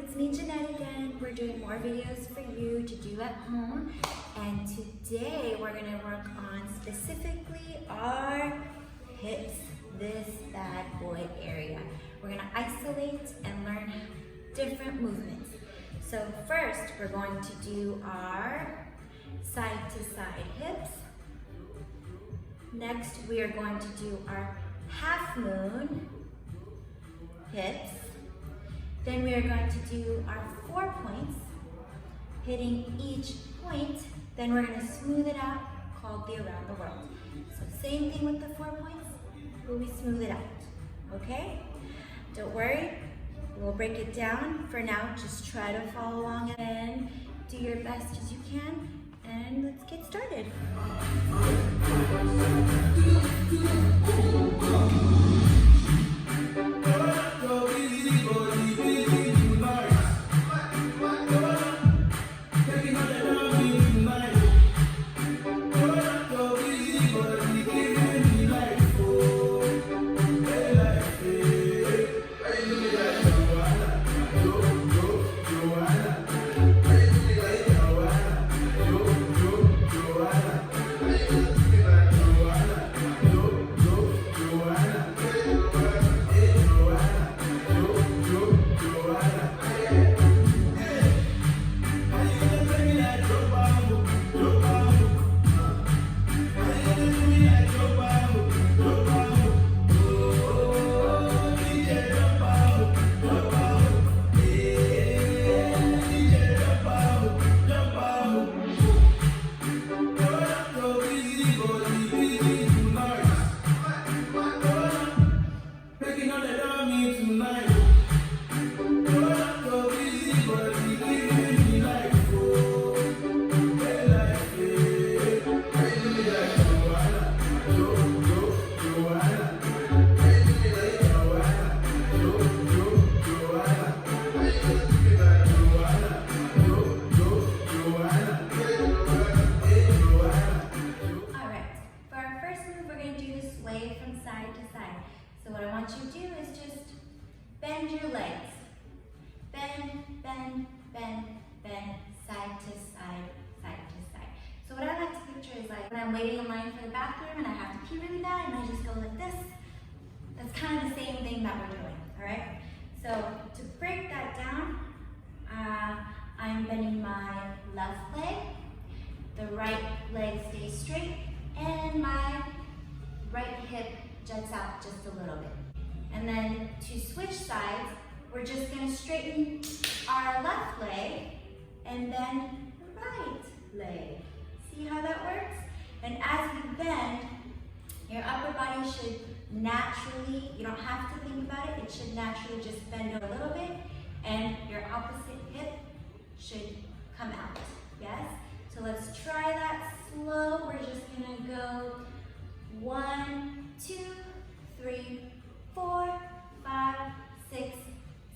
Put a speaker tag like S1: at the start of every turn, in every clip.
S1: it's me, Jeanette again. We're doing more videos for you to do at home. And today we're gonna work on specifically our hips, this bad boy area. We're gonna isolate and learn different movements. So first, we're going to do our side to side hips. Next, we are going to do our half moon hips. Then we are going to do our 4 points, hitting each point. Then we're going to smooth it out, called the around the world. So same thing with the 4 points, but we smooth it out, okay? Don't worry, we'll break it down. For now, just try to follow along and do your best as you can. And let's get started. So what I want you to do is just bend your legs. Bend, bend, bend, bend, side to side, side to side. So what I like to picture is like when I'm waiting in line for the bathroom and I have to pee really bad and I just go like this. That's kind of the same thing that we're doing, all right? So to break that down, I'm bending my left leg, the right leg stays straight, and my right hip juts out just a little bit. And then to switch sides, we're just gonna straighten our left leg and then the right leg. See how that works? And as we bend, your upper body should naturally, you don't have to think about it, it should naturally just bend a little bit and your opposite hip should come out, yes? So let's try that slow. We're just gonna go 1, 2, 3, 4, 5, 6,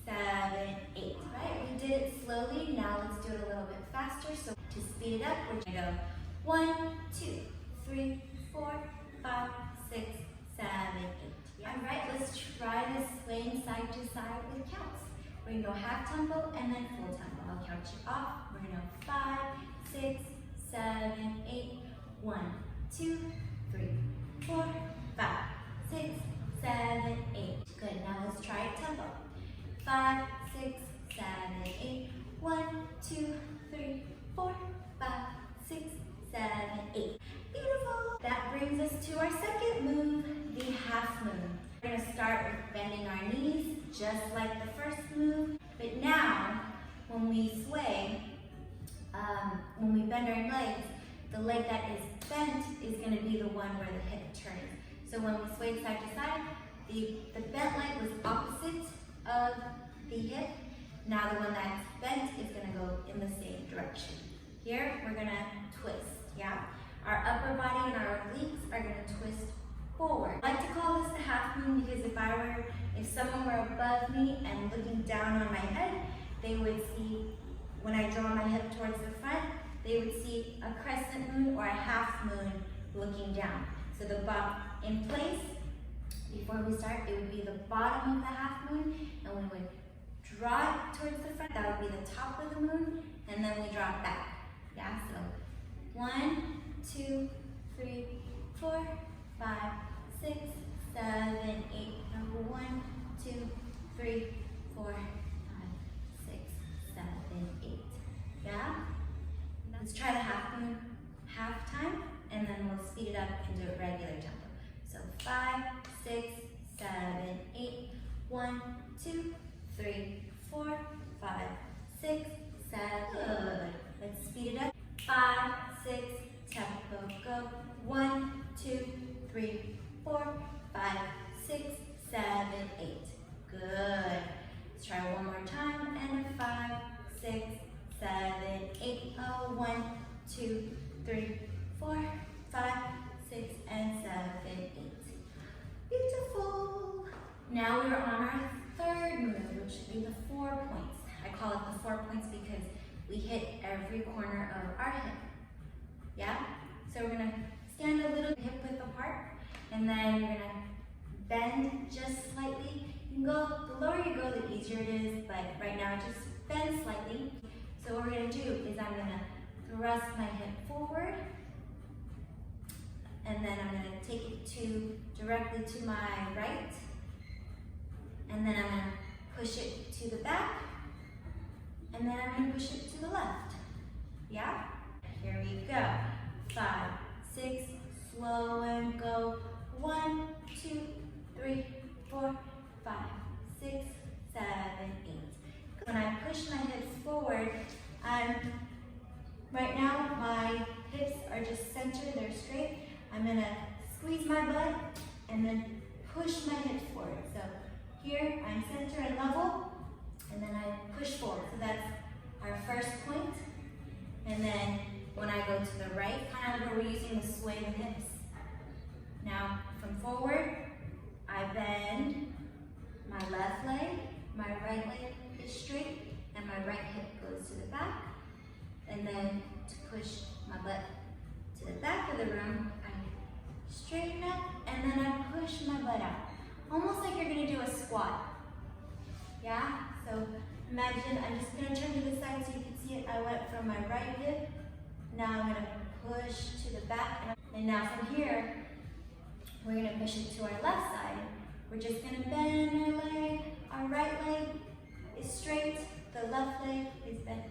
S1: 7, 8, right? We did it slowly, now let's do it a little bit faster. So to speed it up, we're gonna go 1, 2, 3, 4, 5, 6, 7, 8. Yeah. All right, let's try this swaying side to side with counts. We're gonna go half tempo and then full tempo. I'll count you off. We're gonna go 5, 6, 7, 8, 1, 2, 3, 4, 5, 6, 7, 8. Good, now let's try it tempo. 5, 6, 7, 8, 1, 2, 3, 4, 5, 6, 7, 8. Beautiful. That brings us to our second move, the half moon. We're gonna start with bending our knees, just like the first move. But now, when we sway, when we bend our legs, the leg that is bent is going to be the one where the hip turns. So when we swayed side to side, the bent leg was opposite of the hip. Now the one that's bent is going to go in the same direction. Here, we're going to twist, yeah? Our upper body and our obliques are going to twist forward. I like to call this the half moon because if someone were above me and looking down on my head, they would see, when I draw my hip towards the front, they would see a crescent moon or a half moon looking down. So in place, before we start, it would be the bottom of the half moon, and we would draw it towards the front, that would be the top of the moon, and then we draw it back. Yeah, so 1, 2, 3, 4, 5, 6, 7, 8. Number 1, 2, 3, 4, 5, 6, 7, 8. Yeah? Let's try the half moon half time, and then we'll speed it up and do it regular tempo. So 5, 6, 7, 8. 1, 2, 3, 4, 5, 6, 7. Good. Let's speed it up. 5, 6, tempo, go. 1, 2, 3, 4, 5, 6, 7, 8. Good. Let's try one more time. And 5, 6, 7, 8. Oh, 1, 2, 3, 4, 5, 6, and 7, 8. Beautiful. Now we're on our third move, which should be the 4 points. I call it the 4 points because we hit every corner of our hip. Yeah? So we're gonna stand a little hip width apart, and then you're gonna bend just slightly. You can go, the lower you go, the easier it is, but right now just bend slightly. So what we're gonna do is I'm gonna thrust my hip forward, and then I'm gonna take it directly to my right, and then I'm gonna push it to the back, and then I'm gonna push it to the left. Yeah? Here we go. 5, 6, slow and go. 1, 2, 3, 4, 5, 6, 7, 8. When I push my hips forward, right now my hips are just centered, they're straight. I'm gonna squeeze my butt and then push my hips forward. So here I'm center and level, and then I push forward. So that's our first point. And then when I go to the right, kind of where we're using the sway of the hips. Now from forward, I bend my left leg, my right leg is straight, and my right hip goes to the back. And then to push my butt to the back of the room, I straighten up, and then I push my butt out. Almost like you're gonna do a squat. Yeah? So imagine, I'm just gonna turn to the side so you can see it. I went from my right hip, now I'm gonna push to the back, and now from here, we're gonna push it to our left side. We're just gonna bend our leg. Our right leg is straight, the left leg is bent.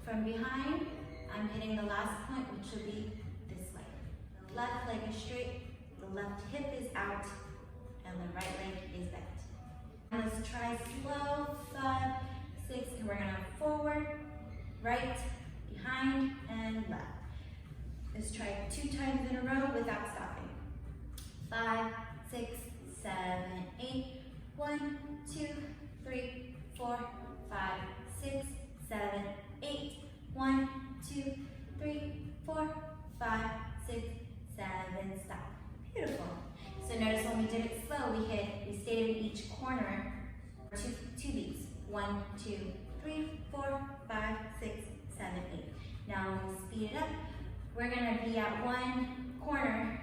S1: From behind, I'm hitting the last point, which will be this leg. The left leg is straight, the left hip is out, and the right leg is bent. And let's try slow, 5, 6, and we're gonna forward, right, behind, and left. Let's try it 2 times in a row without stopping. 5, 6, 7, 8. 1, 2, 3, 4, 5, 6, 7, 8. 1, 2, 3, 4, 5, 6, 7, stop. Beautiful. So notice when we did it slow, we stayed in each corner for two beats. 1, 2, 3, 4, 5, 6, 7, 8. Now when we speed it up, we're gonna be at one corner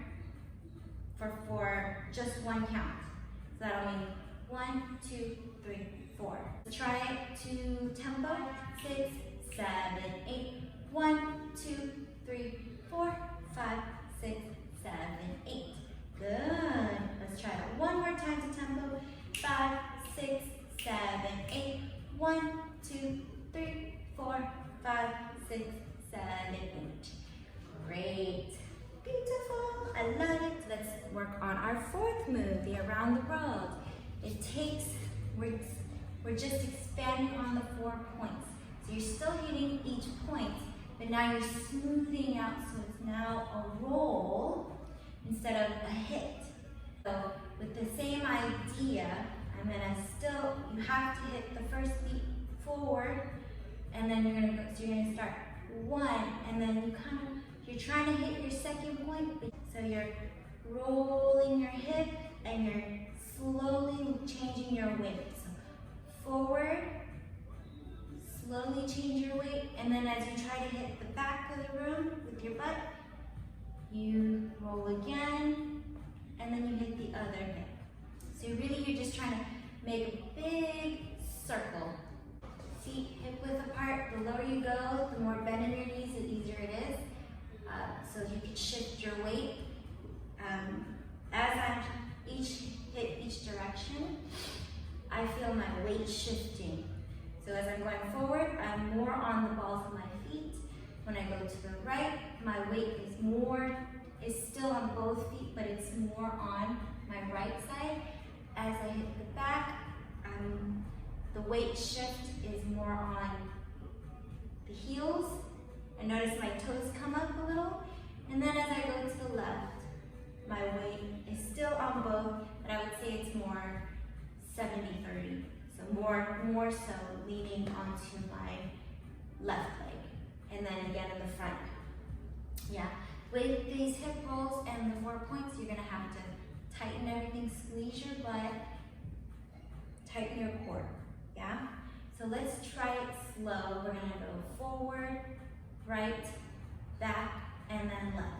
S1: for just one count. So that'll mean 1, 2, 3, 4. Try it to tempo. 6, 7, 8. 1, 2, 3, 4, 5, 6, 7, 8. Good. Let's try it one more time to tempo. 5, 6, 7, 8. 1, 2, 3, 4, 5, 6, 7, 8. Great. Beautiful. I love it. Let's work on our 4th move, the around the world. We're just expanding on the 4 points. So you're still hitting each point, but now you're smoothing out, so it's now a roll instead of a hit. So with the same idea, you have to hit the first beat forward, and then you're gonna start 1, and then you're trying to hit your second point, so you're rolling your hip and you're slowly changing your weight. So forward, slowly change your weight, and then as you try to hit the back of the room with your butt, you roll again, and then you hit the other hip. So you're just trying to make a big circle. Feet hip width apart. The lower you go, the more bend in your knees, the easier it is. So you can shift your weight as I hit each direction. I feel my weight shifting. So as I'm going forward, I'm more on the balls of my feet. When I go to the right, my weight is still on both feet, but it's more on my right side. As I hit the back, the weight shift is more on the heels. And notice my toes come up a little. And then as I go to the left, my weight is still on both, but I would say it's more 70-30. So more so leaning onto my left leg. And then again in the front. Yeah. With these hip rolls and the 4 points, you're gonna have to tighten everything, squeeze your butt, tighten your core. Yeah? So let's try it slow. We're gonna go forward, right, back, and then left.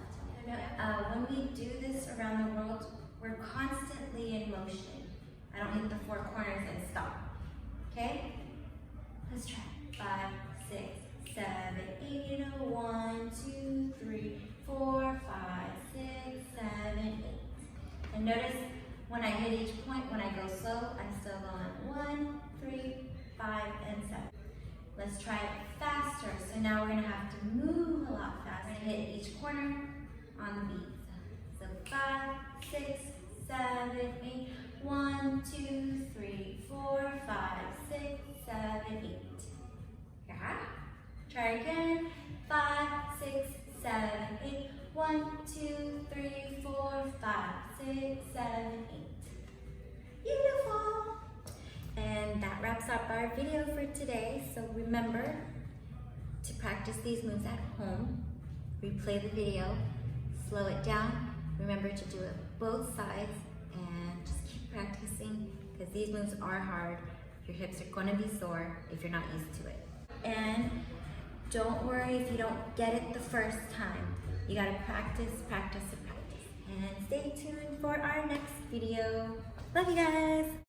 S1: When we do this around the world, we're constantly in motion. I don't hit the 4 corners and stop. Okay? Let's try. 5, 6, 7, 8. 1, 2, 3, 4, 5, 6, 7, 8. And notice when I hit each point, when I go slow, I'm still going 1, 3, 5, and 7. Let's try it faster. So now we're gonna have to move a lot faster. We're gonna hit each corner on the beats. So 5, 6, 7, 8. 1, 2, 3, 4, 5, 6, 7, 8. Yeah. Try again. 5, 6, 7, 8. 1, 2, 3, 4, 5, 6, 7, 8. Beautiful. And that wraps up our video for today. So remember to practice these moves at home. Replay the video, slow it down. Remember to do it both sides and just keep practicing because these moves are hard. Your hips are going to be sore if you're not used to it. And don't worry if you don't get it the first time. You got to practice, practice, and practice. And stay tuned for our next video. Love you guys.